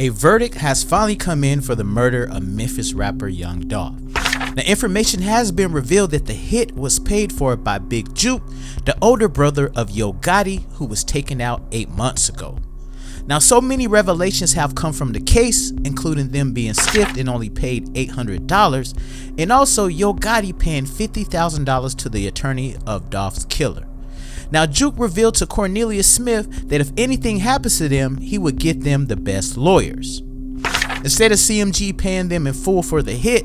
A verdict has finally come in for the murder of Memphis rapper Young Dolph. Now, information has been revealed that the hit was paid for by Big Juke, the older brother of Yo Gotti, who was taken out 8 months ago. Now, so many revelations have come from the case, including them being stiffed and only paid $800, and also Yo Gotti paying $50,000 to the attorney of Dolph's killer. Now, Juke revealed to Cornelius Smith that if anything happens to them, he would get them the best lawyers. Instead of CMG paying them in full for the hit,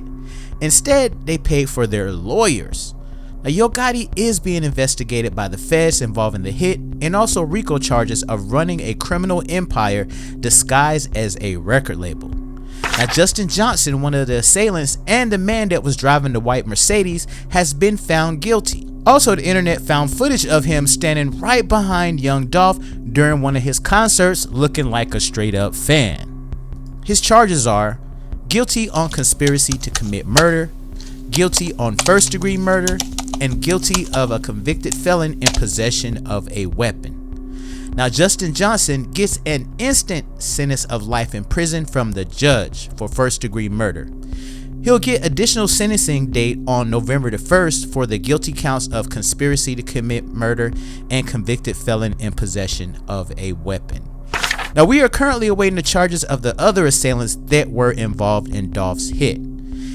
instead they paid for their lawyers. Now, Yo Gotti is being investigated by the feds involving the hit and also RICO charges of running a criminal empire disguised as a record label. Now, Justin Johnson, one of the assailants and the man that was driving the white Mercedes, has been found guilty. Also, the internet found footage of him standing right behind Young Dolph during one of his concerts looking like a straight up fan. His charges are guilty on conspiracy to commit murder, guilty on first-degree murder, and guilty of a convicted felon in possession of a weapon. Now, Justin Johnson gets an instant sentence of life in prison from the judge for first-degree murder. He'll get additional sentencing date on November the 1st for the guilty counts of conspiracy to commit murder and convicted felon in possession of a weapon. Now, we are currently awaiting the charges of the other assailants that were involved in Dolph's hit.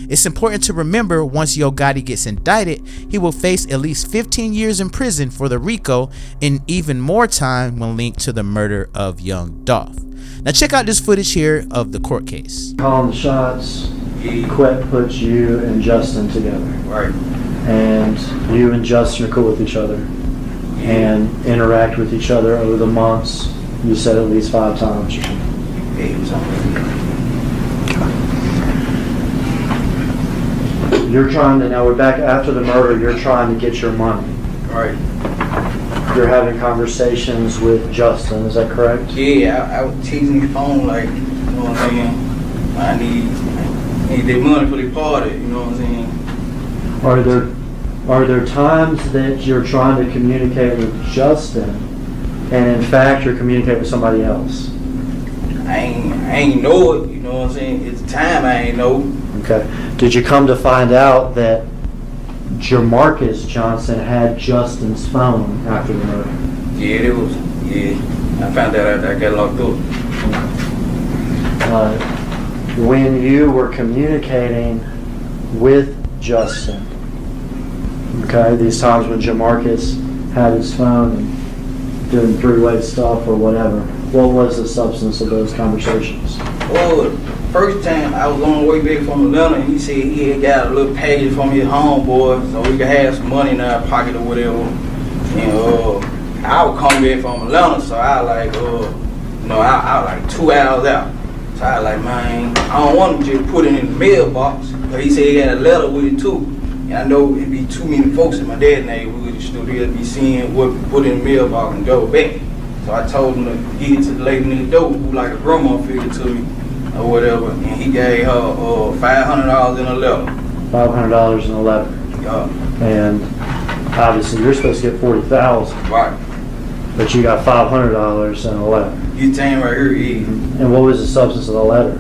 It's important to remember once Yo Gotti gets indicted, he will face at least 15 years in prison for the RICO and even more time when linked to the murder of Young Dolph. Now, check out this footage here of the court case. Calling the shots. Quit puts you and Justin together. Right. And you and Justin are cool with each other and interact with each other over the months. You said at least 5 times. Yeah, he was on there. You're trying to, now we're back after the murder, you're trying to get your money. Right. You're having conversations with Justin, is that correct? Yeah, I was teasing his phone like, you know what I'm saying? I need their money for the party, you know what I'm saying? Are there times that you're trying to communicate with Justin and in fact you're communicating with somebody else? I ain't know it, you know what I'm saying? It's time I ain't know. Okay. Did you come to find out that Jamarcus Johnson had Justin's phone after the murder? Yeah, I found out after I got locked up. When you were communicating with Justin, okay, these times when Jamarcus had his phone and doing 3-way stuff or whatever, what was the substance of those conversations? Well, first time I was on the way back from Atlanta and he said he had got a little package from his homeboy so we could have some money in our pocket or whatever. And I was coming back from Atlanta, so I like, I was like 2 hours out. So I was like, man, I don't want to just put it in the mailbox. But he said he had a letter with it too. And I know it'd be too many folks in my dad's neighborhood still be seeing what we put in the mailbox and go back. So I told him to get it to the lady in the door who like a grandma figure to me or whatever. And he gave her $500 in a letter. $500 in a letter. Yeah. And obviously you're supposed to get $40,000. Right. But you got $500 in a letter. You saying right here, yeah. And what was the substance of the letter?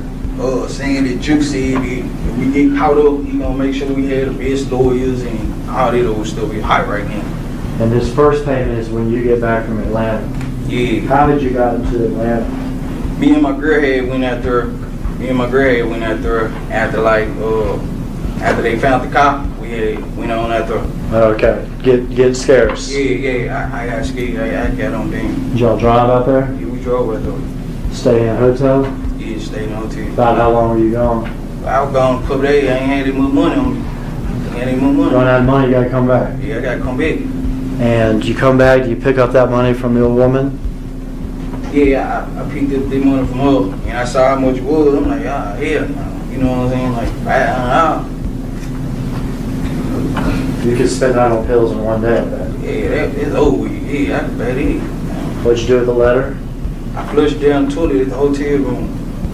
Saying that Juke said that if we get caught up, he gonna make sure we have the best lawyers and all that old stuff. We hot right now. And this first payment is when you get back from Atlanta. Yeah. How did you got into Atlanta? Me and my girl went out there. After they found the car, we went on out there. Okay. Get scarce. Yeah. I got scared. I got on them. Did y'all drive out there? Yeah, we drove out there. Stay in a hotel? Yeah, stayed in a hotel. About how long were you gone? I was gone a couple days. I ain't had any more money on me. Don't have money, you gotta come back. Yeah, I gotta come back. And you come back, do you pick up that money from the old woman? Yeah, I picked up the money from her, and I saw how much it was. I'm like, hell no. You know what I'm saying? Like, $500. You could spend that on pills in one day, I bet. Yeah, it's over with. Yeah, I can bet it. What'd you do with the letter? I flushed down the toilet at the hotel room.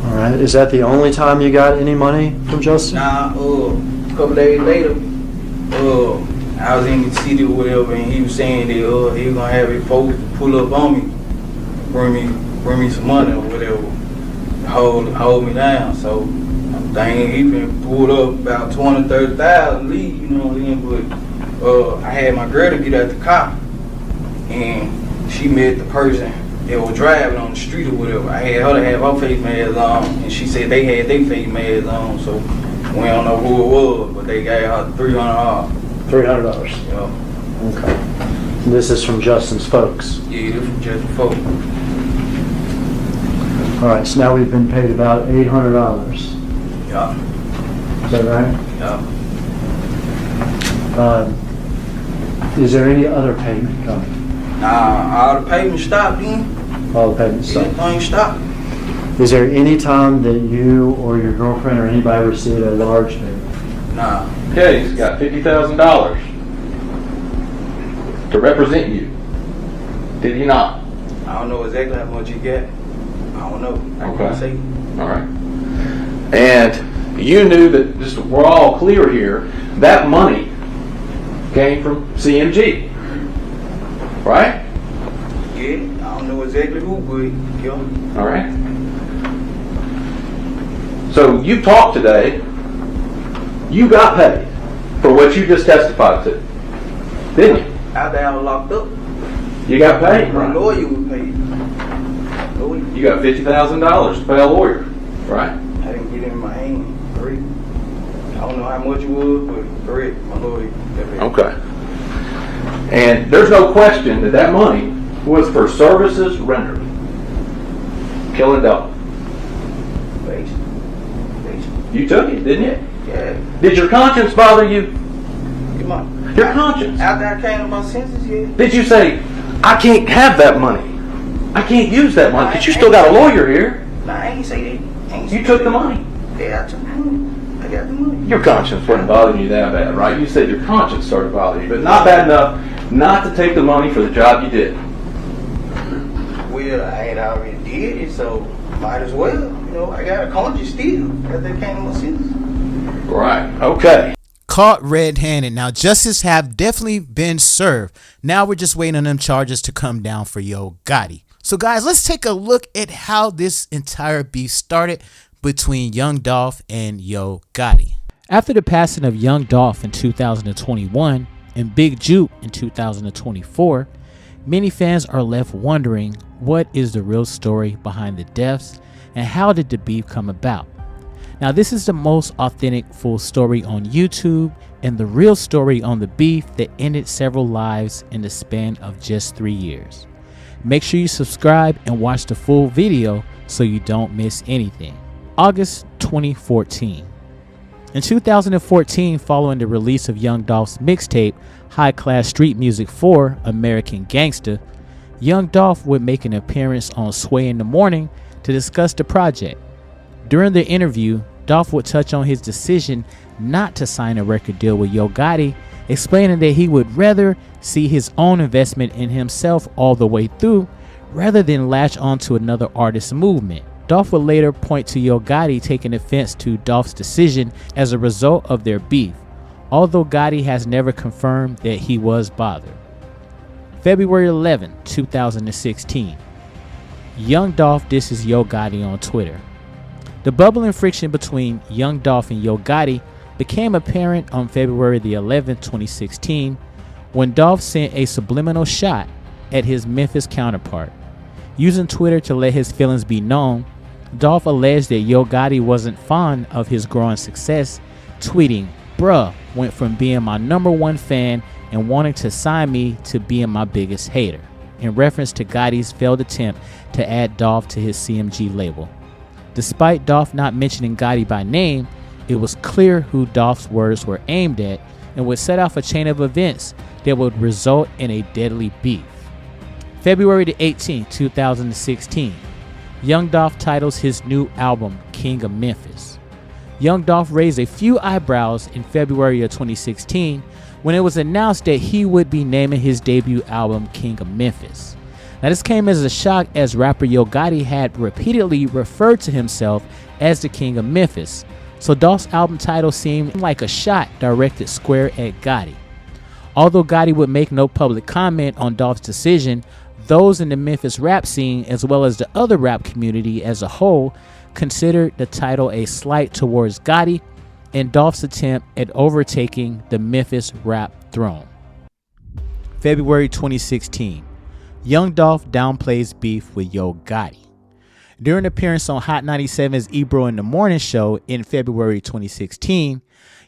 All right. Is that the only time you got any money from Justin? Nah, a couple days later, I was in the city or whatever, and he was saying that he was gonna have his folks pull up on me, bring me some money or whatever. hold me down. So I'm thinking he been pulled up about 20, 30,000 leave, you know what I mean? But I had my girl to get out the car, and she met the person that was driving on the street or whatever. I had her to have her face mask on, and she said they had their face masks on, so we don't know who it was, but they gave her $300. $300. Yeah. Okay. And this is from Justin's folks. Yeah, this from Justin's folks. All right, so now we've been paid about $800. Yeah. Is that right? Yeah. Is there any other payment coming? All the payments stopped then. All the payments stopped. Everything stopped. Is there any time that you or your girlfriend or anybody received a large payment? Nah. Okay, he's got $50,000 to represent you. Did he not? I don't know exactly how much he got. I don't know. I can't say. All right. And you knew that, just we're all clear here, that money came from CMG, right? Yeah, I don't know exactly who, but yeah. All right. So you talked today, you got paid for what you just testified to, didn't you? After I was locked up, You got paid, my right? lawyer was paid. Lawyer. You got $50,000 to pay a lawyer, right? I didn't get it in my hand. Correct. I don't know how much it was, but correct, my lawyer got paid. Okay. And there's no question that that money was for services rendered. Killing Dolph. You took it, didn't you? Yeah. Did your conscience bother you? Come on. Your conscience. After I came to my senses, yeah. Did you say, I can't have that money? I can't use that money because you still got a lawyer here. Nah, I ain't say that. You took the money. Yeah, I took the money. I got the money. Your conscience wasn't bothering you that bad, right? You said your conscience started bothering you, but not bad enough not to take the money for the job you did. Well, I had already did it, so might as well. You know, I got a conscience still after they came to my senses. Right. Okay. Caught red-handed. Now, justice have definitely been served. Now we're just waiting on them charges to come down for Yo Gotti. So, guys, let's take a look at how this entire beef started between Young Dolph and Yo Gotti. After the passing of Young Dolph in 2021 and Big Juke in 2024, many fans are left wondering what is the real story behind the deaths and how did the beef come about. Now, this is the most authentic full story on YouTube and the real story on the beef that ended several lives in the span of just 3 years. Make sure you subscribe and watch the full video so you don't miss anything. August 2014. In 2014, following the release of Young Dolph's mixtape, High Class Street Music 4, American Gangsta, Young Dolph would make an appearance on Sway in the Morning to discuss the project. During the interview, Dolph would touch on his decision not to sign a record deal with Yo Gotti, explaining that he would rather see his own investment in himself all the way through rather than latch onto another artist's movement. Dolph would later point to Yo Gotti taking offense to Dolph's decision as a result of their beef, although Gotti has never confirmed that he was bothered. February 11, 2016. Young Dolph disses Yo Gotti on Twitter. The bubbling friction between Young Dolph and Yo Gotti became apparent on February the 11th, 2016, when Dolph sent a subliminal shot at his Memphis counterpart. Using Twitter to let his feelings be known, Dolph alleged that Yo Gotti wasn't fond of his growing success, tweeting, "Bruh went from being my #1 fan and wanting to sign me to being my biggest hater," in reference to Gotti's failed attempt to add Dolph to his CMG label. Despite Dolph not mentioning Gotti by name, it was clear who Dolph's words were aimed at and would set off a chain of events that would result in a deadly beef. February the 18th, 2016. Young Dolph titles his new album King of Memphis. Young Dolph raised a few eyebrows in February of 2016 when it was announced that he would be naming his debut album King of Memphis. Now, this came as a shock as rapper Yo Gotti had repeatedly referred to himself as the King of Memphis, so Dolph's album title seemed like a shot directed square at Gotti. Although Gotti would make no public comment on Dolph's decision, those in the Memphis rap scene, as well as the other rap community as a whole, considered the title a slight towards Gotti and Dolph's attempt at overtaking the Memphis rap throne. February 2016. Young Dolph downplays beef with Yo Gotti. During an appearance on Hot 97's Ebro in the Morning show in February 2016,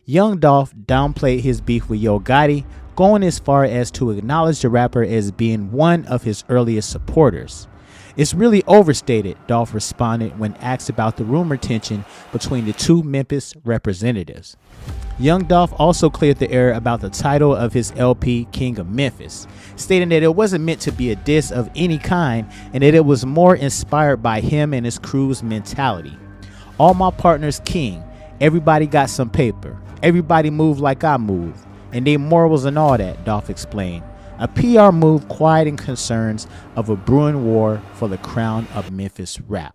Young Dolph downplayed his beef with Yo Gotti, going as far as to acknowledge the rapper as being one of his earliest supporters. "It's really overstated," Dolph responded when asked about the rumor tension between the two Memphis representatives. Young Dolph also cleared the air about the title of his LP, King of Memphis, stating that it wasn't meant to be a diss of any kind and that it was more inspired by him and his crew's mentality. "All my partners king, everybody got some paper, everybody move like I move, and they morals and all that," Dolph explained. A PR move quieting concerns of a brewing war for the crown of Memphis rap.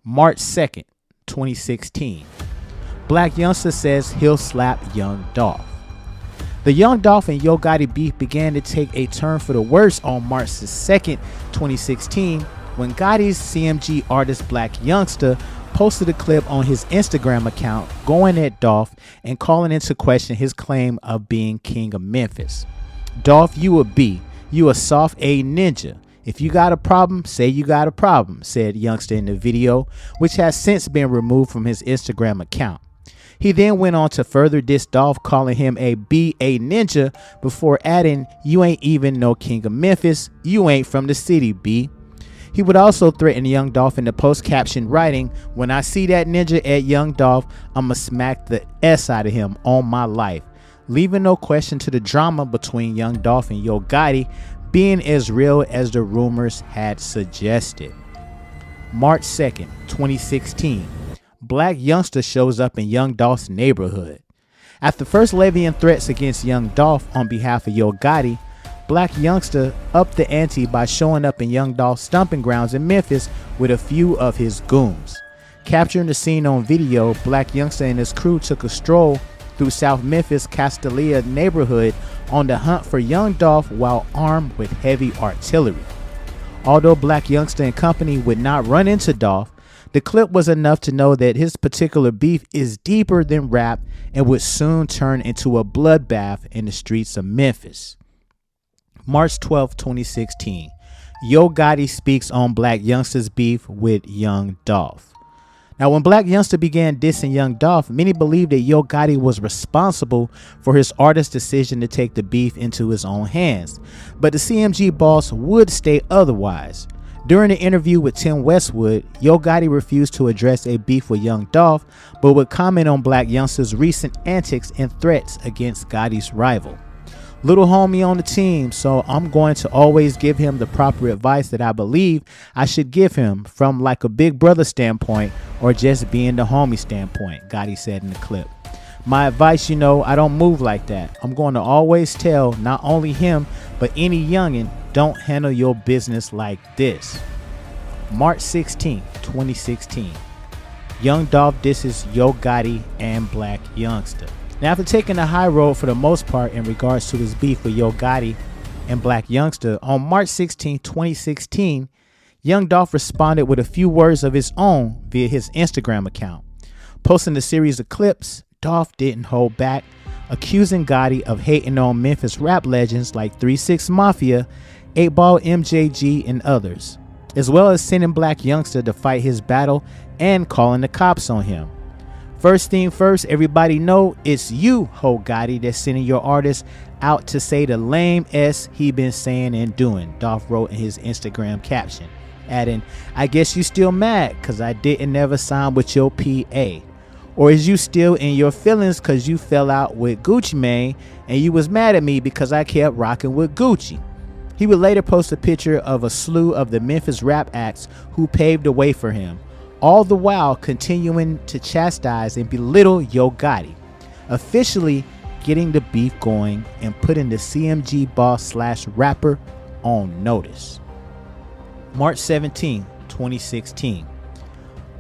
March 2nd, 2016. Black youngster says he'll slap Young Dolph. The Young Dolph and Yo Gotti beef began to take a turn for the worse on March 2nd, 2016, when Gotti's CMG artist Black Youngster posted a clip on his Instagram account going at Dolph and calling into question his claim of being King of Memphis. "Dolph, you a B. You a soft A ninja. If you got a problem, say you got a problem," said Youngster in the video, which has since been removed from his Instagram account. He then went on to further diss Dolph, calling him a B A ninja before adding, "You ain't even no King of Memphis. You ain't from the city, B." He would also threaten Young Dolph in the post caption writing, "When I see that ninja at Young Dolph, I'ma smack the S out of him on my life," leaving no question to the drama between Young Dolph and Yo Gotti being as real as the rumors had suggested. March 2nd, 2016. Black youngster shows up in Young Dolph's neighborhood. After first levying threats against Young Dolph on behalf of Yo Gotti, Black youngster upped the ante by showing up in Young Dolph's stomping grounds in Memphis with a few of his goons. Capturing the scene on video, Black youngster and his crew took a stroll through South Memphis Castalia neighborhood on the hunt for Young Dolph while armed with heavy artillery. Although Black youngster and company would not run into Dolph, the clip was enough to know that his particular beef is deeper than rap and would soon turn into a bloodbath in the streets of Memphis. March 12, 2016. Yo Gotti speaks on Black youngster's beef with Young Dolph. Now, when Black youngster began dissing Young Dolph, many believed that Yo Gotti was responsible for his artist's decision to take the beef into his own hands, but the CMG boss would state otherwise. During an interview with Tim Westwood, Yo Gotti refused to address a beef with Young Dolph, but would comment on Black youngster's recent antics and threats against Gotti's rival. "Little homie on the team, so I'm going to always give him the proper advice that I believe I should give him from like a big brother standpoint or just being the homie standpoint," Gotti said in the clip. "My advice, I don't move like that. I'm going to always tell not only him, but any youngin', don't handle your business like this." March 16, 2016. Young Dolph disses Yo Gotti and Black youngster. Now, after taking the high road for the most part in regards to his beef with Yo Gotti and Black youngster, on March 16, 2016, Young Dolph responded with a few words of his own via his Instagram account. Posting a series of clips, Dolph didn't hold back, accusing Gotti of hating on Memphis rap legends like 3-6 Mafia, 8-Ball MJG, and others, as well as sending Black youngster to fight his battle and calling the cops on him. "First thing first, everybody know it's you, Ho Gotti, that's sending your artist out to say the lame S he been saying and doing," Dolph wrote in his Instagram caption, adding, "I guess you still mad cause I didn't never sign with your PA. Or is you still in your feelings cause you fell out with Gucci Mane and you was mad at me because I kept rocking with Gucci?" He would later post a picture of a slew of the Memphis rap acts who paved the way for him, all the while continuing to chastise and belittle Yo Gotti, officially getting the beef going and putting the CMG boss / rapper on notice. March 17, 2016.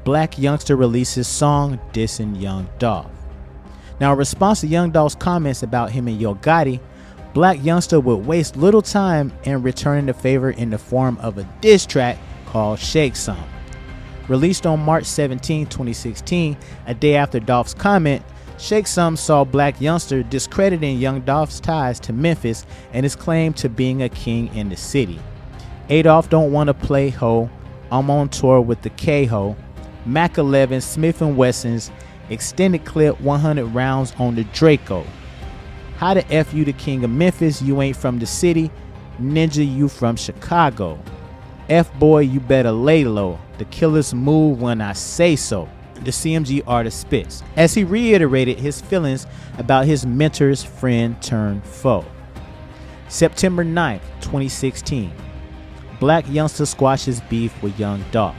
Black youngster releases song dissing Young Dolph. Now, in response to Young Dolph's comments about him and Yo Gotti, Black youngster would waste little time in returning the favor in the form of a diss track called Shake Some. Released on March 17, 2016, a day after Dolph's comment, Shake Some saw Black Youngster discrediting Young Dolph's ties to Memphis and his claim to being a king in the city. Adolph don't want to play ho, I'm on tour with the K-Ho, Mac 11, Smith & Wesson's, extended clip 100 rounds on the Draco. How the F you the king of Memphis, you ain't from the city, ninja you from Chicago. F boy you better lay low, the killers move when I say so, the CMG artist spits, as he reiterated his feelings about his mentor's friend turned foe. September 9th, 2016, Black Youngster squashes beef with Young Dolph.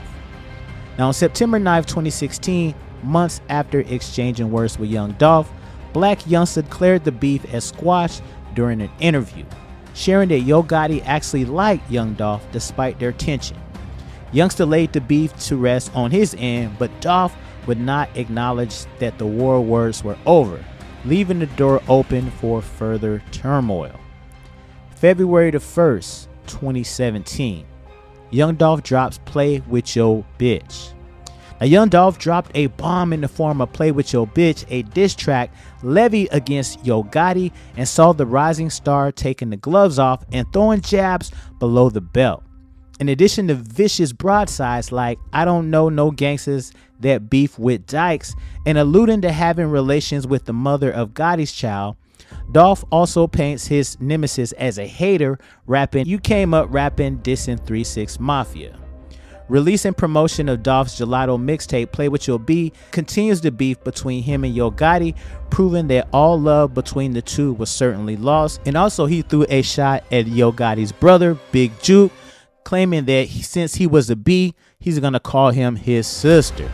Now on September 9th, 2016, months after exchanging words with Young Dolph, Black Youngster declared the beef as squashed during an interview, sharing that Yo Gotti actually liked Young Dolph despite their tension. Youngster laid the beef to rest on his end, but Dolph would not acknowledge that the war words were over, leaving the door open for further turmoil. February the 1st, 2017, Young Dolph drops Play With Yo Bitch. Now Young Dolph dropped a bomb in the form of Play With Yo Bitch, a diss track levied against Yo Gotti, and saw the rising star taking the gloves off and throwing jabs below the belt. In addition to vicious broadsides like I don't know no gangsters that beef with dykes and alluding to having relations with the mother of Gotti's child, Dolph also paints his nemesis as a hater, rapping you came up rapping dissing 3-6 Mafia. Release and promotion of Dolph's Gelato mixtape Play With Yo B continues the beef between him and Yo Gotti, proving that all love between the two was certainly lost, and also he threw a shot at Yo Gotti's brother Big Juke, claiming that since he was a B, he's gonna call him his sister.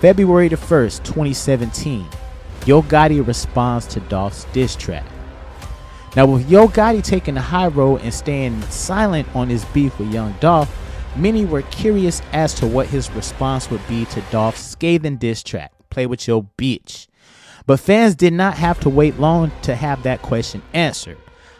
February the 1st, 2017, Yo Gotti responds to Dolph's diss track. Now with Yo Gotti taking the high road and staying silent on his beef with Young Dolph, many were curious as to what his response would be to Dolph's scathing diss track, Play With Yo Bitch. But fans did not have to wait long to have that question answered.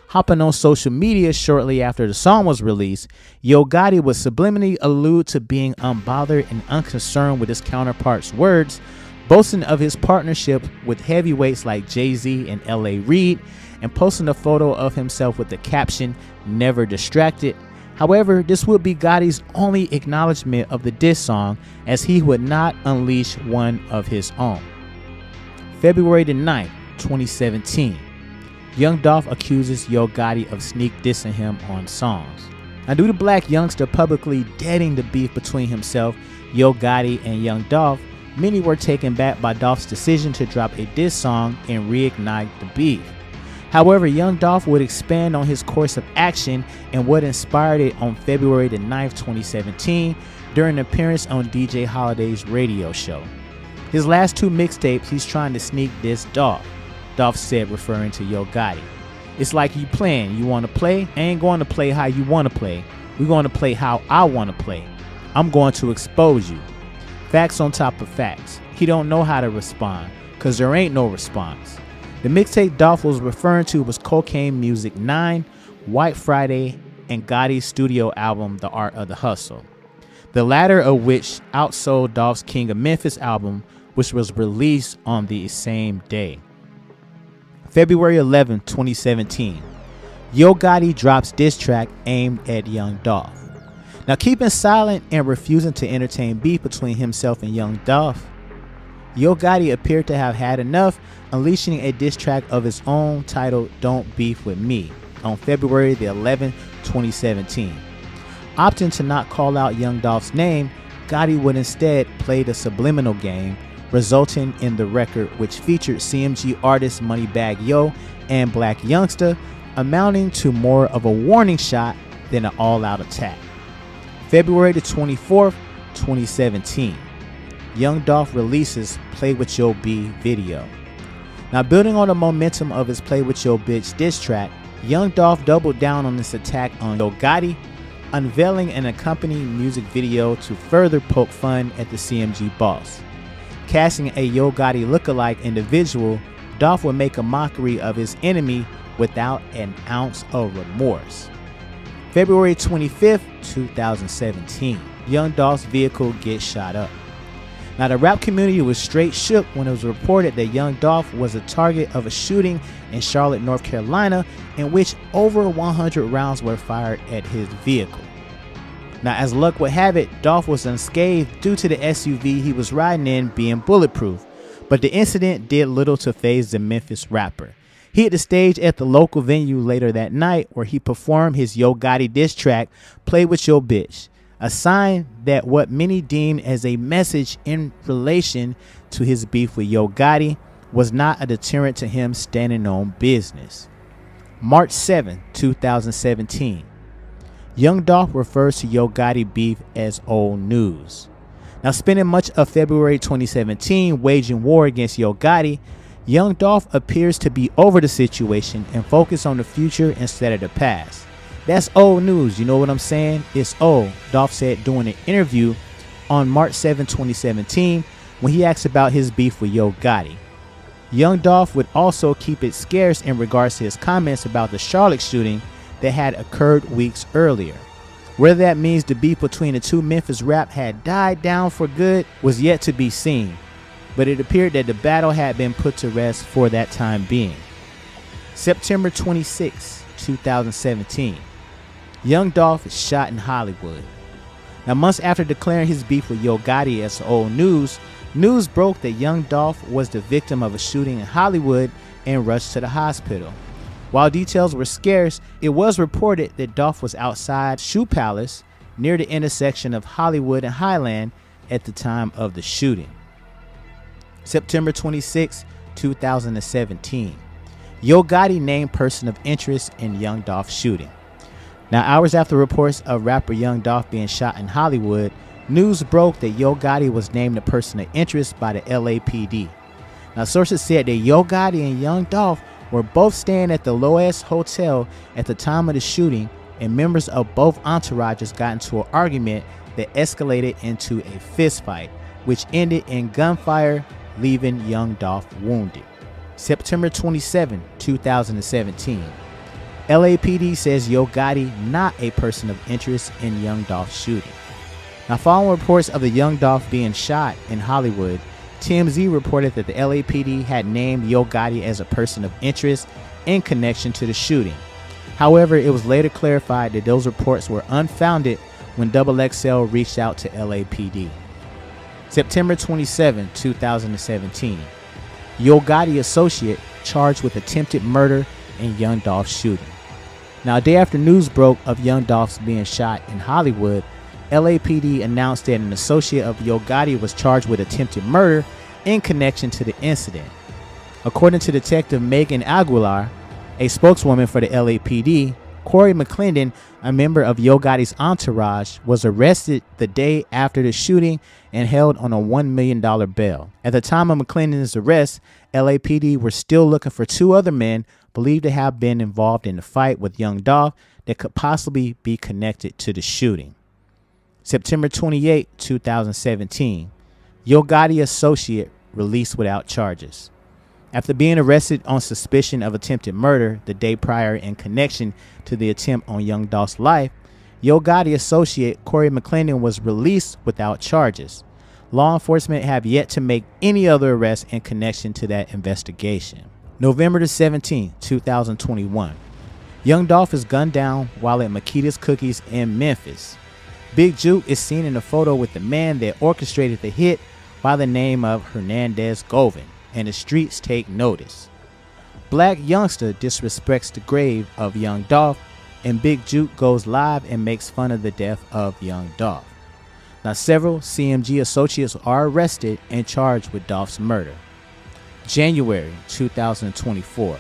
Hopping on social media shortly after the song was released, Yo Gotti would subliminally allude to being unbothered and unconcerned with his counterpart's words, boasting of his partnership with heavyweights like Jay-Z and L.A. Reid, and posting a photo of himself with the caption, "Never distracted." However, this would be Gotti's only acknowledgement of the diss song, as he would not unleash one of his own. February the 9th, 2017. Young Dolph accuses Yo Gotti of sneak dissing him on songs. Now due to Black Youngster publicly deading the beef between himself, Yo Gotti, and Young Dolph, many were taken back by Dolph's decision to drop a diss song and reignite the beef. However, Young Dolph would expand on his course of action and what inspired it on February the 9th, 2017, during an appearance on DJ Holiday's radio show. His last two mixtapes, he's trying to sneak diss Dolph. Dolph said, referring to Yo Gotti, "It's like you playing. You want to play? I ain't going to play how you want to play. We're going to play how I want to play. I'm going to expose you." Facts on top of facts. He don't know how to respond, cause there ain't no response. The mixtape Dolph was referring to was Cocaine Music 9, White Friday, and Gotti's studio album The Art of the Hustle, the latter of which outsold Dolph's King of Memphis album, which was released on the same day. February 11, 2017, Yo Gotti drops diss track aimed at Young Dolph. Now keeping silent and refusing to entertain beef between himself and Young Dolph, Yo Gotti appeared to have had enough, unleashing a diss track of his own titled Don't Beef With Me on February the 11th, 2017. Opting to not call out Young Dolph's name, Gotti would instead play the subliminal game, resulting in the record, which featured CMG artists Moneybagg Yo and Black Youngster, amounting to more of a warning shot than an all-out attack. February the 24th, 2017. Young Dolph releases Play With Yo B video. Now building on the momentum of his Play With Yo Bitch diss track, Young Dolph doubled down on this attack on Yo Gotti, unveiling an accompanying music video to further poke fun at the CMG boss. Casting a Yo Gotti lookalike individual, Dolph would make a mockery of his enemy without an ounce of remorse. February 25th, 2017. Young Dolph's vehicle gets shot up. Now, the rap community was straight shook when it was reported that Young Dolph was the target of a shooting in Charlotte, North Carolina, in which over 100 rounds were fired at his vehicle. Now, as luck would have it, Dolph was unscathed due to the SUV he was riding in being bulletproof, but the incident did little to faze the Memphis rapper. He hit the stage at the local venue later that night where he performed his Yo Gotti diss track, Play With Your Bitch, a sign that what many deemed as a message in relation to his beef with Yo Gotti was not a deterrent to him standing on business. March 7, 2017. Young Dolph refers to Yo Gotti beef as old news. Now, spending much of February 2017 waging war against Yo Gotti, Young Dolph appears to be over the situation and focus on the future instead of the past. That's old news, you know what I'm saying? It's old, Dolph said during an interview on March 7, 2017 when he asked about his beef with Yo Gotti. Young Dolph would also keep it scarce in regards to his comments about the Charlotte shooting that had occurred weeks earlier. Whether that means the beef between the two Memphis rap had died down for good was yet to be seen, but it appeared that the battle had been put to rest for that time being. September 26, 2017. Young Dolph is shot in Hollywood. Now, months after declaring his beef with Yo Gotti as old news, news broke that Young Dolph was the victim of a shooting in Hollywood and rushed to the hospital. While details were scarce, it was reported that Dolph was outside Shoe Palace near the intersection of Hollywood and Highland at the time of the shooting. September 26, 2017. Yo Gotti named person of interest in Young Dolph shooting. Now, hours after reports of rapper Young Dolph being shot in Hollywood, news broke that Yo Gotti was named a person of interest by the LAPD. Now, sources said that Yo Gotti and Young Dolph were both staying at the Loas Hotel at the time of the shooting, and members of both entourages got into an argument that escalated into a fist fight, which ended in gunfire, leaving Young Dolph wounded. September 27, 2017. LAPD says Yo Gotti not a person of interest in Young Dolph's shooting. Now, following reports of the Young Dolph being shot in Hollywood, TMZ reported that the LAPD had named Yo Gotti as a person of interest in connection to the shooting. However, it was later clarified that those reports were unfounded when XXL reached out to LAPD. September 27, 2017. Yo Gotti associate charged with attempted murder in Young Dolph's shooting. Now, a day after news broke of Young Dolph's being shot in Hollywood, LAPD announced that an associate of Yo Gotti was charged with attempted murder in connection to the incident. According to Detective Megan Aguilar, a spokeswoman for the LAPD, Corey McClendon, a member of Yo Gotti's entourage, was arrested the day after the shooting and held on a $1 million bail. At the time of McClendon's arrest, LAPD were still looking for two other men believed to have been involved in the fight with Young Dolph that could possibly be connected to the shooting. September 28, 2017. Yo Gotti associate released without charges. After being arrested on suspicion of attempted murder the day prior in connection to the attempt on Young Dolph's life, Yo Gotti associate Corey McClendon was released without charges. Law enforcement have yet to make any other arrests in connection to that investigation. November 17, 2021. Young Dolph is gunned down while at Makita's Cookies in Memphis. Big Juke is seen in a photo with the man that orchestrated the hit by the name of Hernandez Govan, and the streets take notice. Black youngster disrespects the grave of Young Dolph, and Big Juke goes live and makes fun of the death of Young Dolph. Now, several CMG associates are arrested and charged with Dolph's murder. January 2024.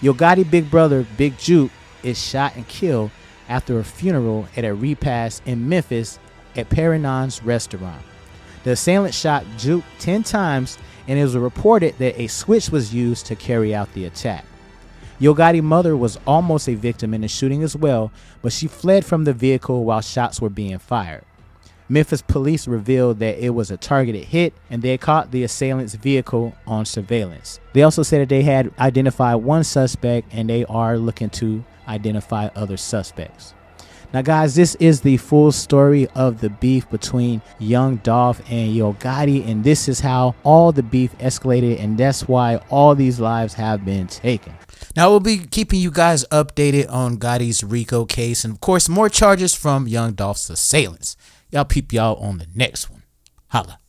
Yo Gotti big brother Big Juke is shot and killed after a funeral at a repast in Memphis at Perinon's restaurant. The assailant shot Juke 10 times, and it was reported that a switch was used to carry out the attack. Yo Gotti's mother was almost a victim in the shooting as well, but she fled from the vehicle while shots were being fired. Memphis police revealed that it was a targeted hit, and they caught the assailant's vehicle on surveillance. They also said that they had identified one suspect, and they are looking to identify other suspects. Now guys, this is the full story of the beef between Young Dolph and Yo Gotti, and this is how all the beef escalated, and that's why all these lives have been taken. Now we'll be keeping you guys updated on Gotti's RICO case, and of course more charges from Young Dolph's assailants. Y'all peep y'all on the next one. Holla.